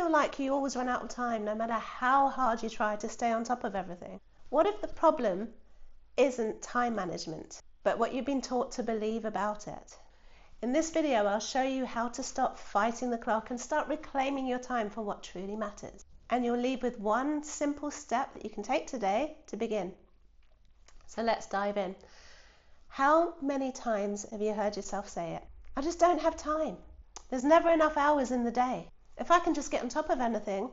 feel like you always run out of time no matter how hard you try to stay on top of everything? What if the problem isn't time management, but what you've been taught to believe about it? In this video, I'll show you how to stop fighting the clock and start reclaiming your time for what truly matters. And you'll leave with one simple step that you can take today to begin. So let's dive in. How many times have you heard yourself say it? I just don't have time. There's never enough hours in the day. If I can just get on top of anything,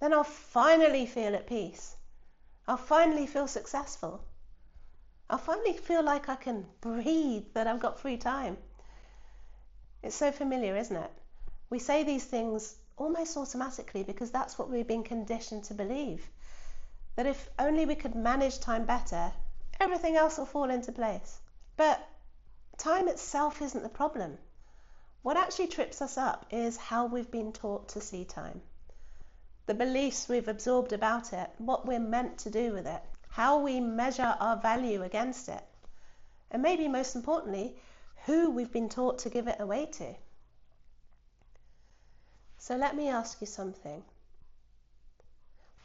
then I'll finally feel at peace. I'll finally feel successful. I'll finally feel like I can breathe, that I've got free time. It's so familiar, isn't it? We say these things almost automatically because that's what we've been conditioned to believe. That if only we could manage time better, everything else will fall into place. But time itself isn't the problem. What actually trips us up is how we've been taught to see time. The beliefs we've absorbed about it, what we're meant to do with it, how we measure our value against it, and maybe most importantly, who we've been taught to give it away to. So let me ask you something.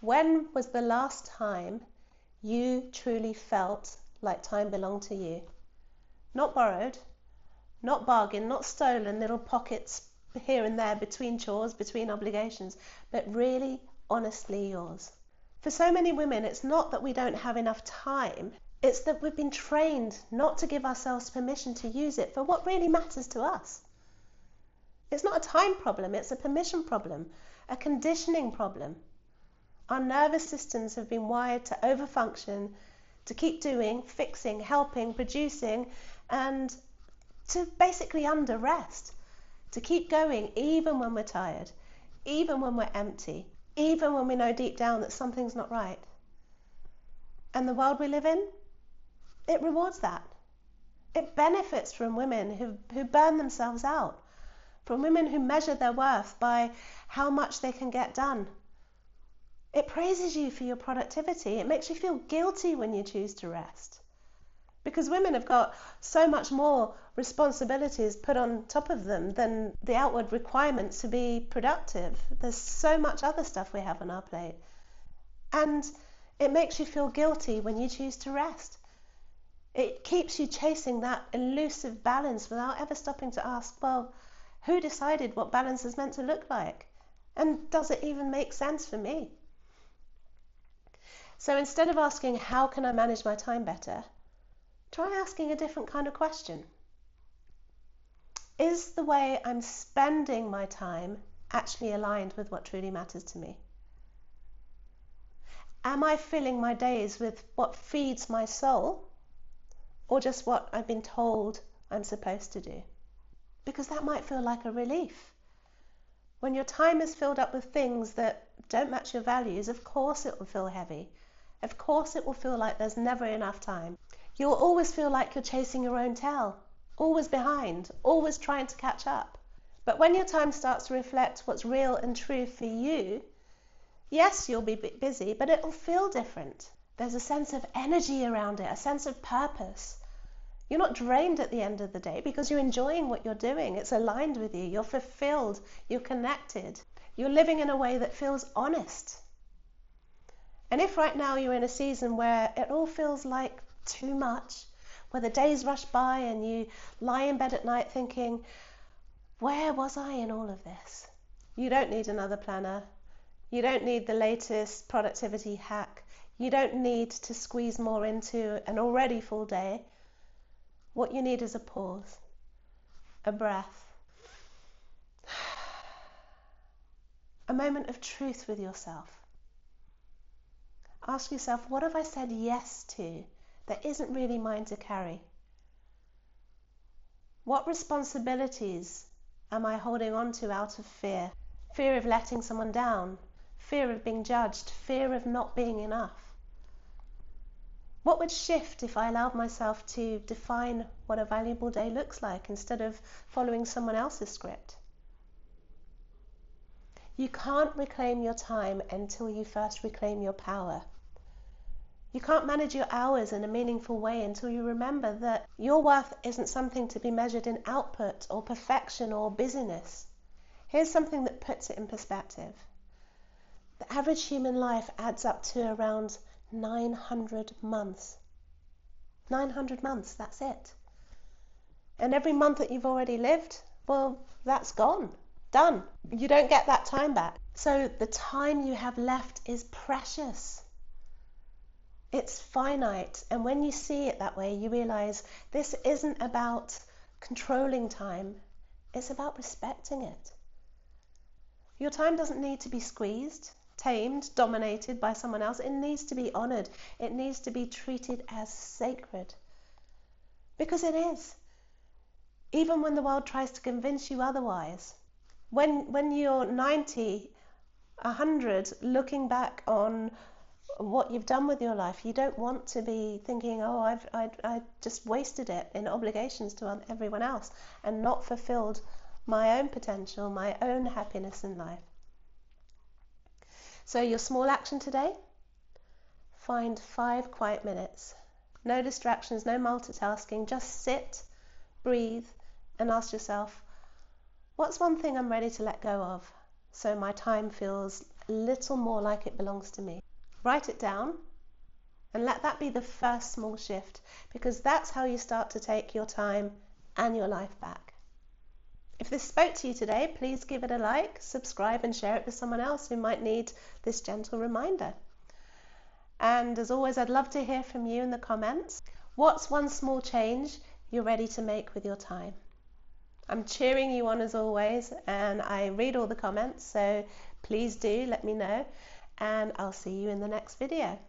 When was the last time you truly felt like time belonged to you? Not borrowed, not bargained, not stolen, little pockets here and there between chores, between obligations, but really, honestly yours. For so many women, it's not that we don't have enough time, it's that we've been trained not to give ourselves permission to use it for what really matters to us. It's not a time problem, it's a permission problem, a conditioning problem. Our nervous systems have been wired to overfunction, to keep doing, fixing, helping, producing, and to basically under rest, to keep going even when we're tired, even when we're empty, even when we know deep down that something's not right. And the world we live in, it rewards that. It benefits from women who burn themselves out, from women who measure their worth by how much they can get done. It praises you for your productivity. It makes you feel guilty when you choose to rest. Because women have got so much more responsibilities put on top of them than the outward requirements to be productive. There's so much other stuff we have on our plate. And it makes you feel guilty when you choose to rest. It keeps you chasing that elusive balance without ever stopping to ask, well, who decided what balance is meant to look like? And does it even make sense for me? So instead of asking, how can I manage my time better? Try asking a different kind of question. Is the way I'm spending my time actually aligned with what truly matters to me? Am I filling my days with what feeds my soul, or just what I've been told I'm supposed to do? Because that might feel like a relief. When your time is filled up with things that don't match your values, of course it will feel heavy. Of course it will feel like there's never enough time. You'll always feel like you're chasing your own tail, always behind, always trying to catch up. But when your time starts to reflect what's real and true for you, yes, you'll be busy, but it'll feel different. There's a sense of energy around it, a sense of purpose. You're not drained at the end of the day because you're enjoying what you're doing. It's aligned with you. You're fulfilled. You're connected. You're living in a way that feels honest. And if right now you're in a season where it all feels like too much, where the days rush by and you lie in bed at night thinking, where was I in all of this? You don't need another planner. You don't need the latest productivity hack. You don't need to squeeze more into an already full day. What you need is a pause, a breath, a moment of truth with yourself. Ask yourself, what have I said yes to that isn't really mine to carry? What responsibilities am I holding on to out of fear? Fear of letting someone down, fear of being judged, fear of not being enough. What would shift if I allowed myself to define what a valuable day looks like instead of following someone else's script? You can't reclaim your time until you first reclaim your power. You can't manage your hours in a meaningful way until you remember that your worth isn't something to be measured in output or perfection or busyness. Here's something that puts it in perspective. The average human life adds up to around 900 months. 900 months, that's it. And every month that you've already lived, well, that's gone. Done. You don't get that time back. So the time you have left is precious. It's finite. And when you see it that way, you realize this isn't about controlling time. It's about respecting it. Your time doesn't need to be squeezed, tamed, dominated by someone else. It needs to be honored. It needs to be treated as sacred. Because it is. Even when the world tries to convince you otherwise. When you're 90, 100, looking back on what you've done with your life, you don't want to be thinking, oh, I just wasted it in obligations to everyone else and not fulfilled my own potential, my own happiness in life. So your small action today, find 5 quiet minutes. No distractions, no multitasking, just sit, breathe, and ask yourself, what's one thing I'm ready to let go of so my time feels a little more like it belongs to me? Write it down and let that be the first small shift, because that's how you start to take your time and your life back. If this spoke to you today, please give it a like, subscribe and share it with someone else who might need this gentle reminder. And as always, I'd love to hear from you in the comments. What's one small change you're ready to make with your time? I'm cheering you on as always, and I read all the comments, so please do let me know, and I'll see you in the next video.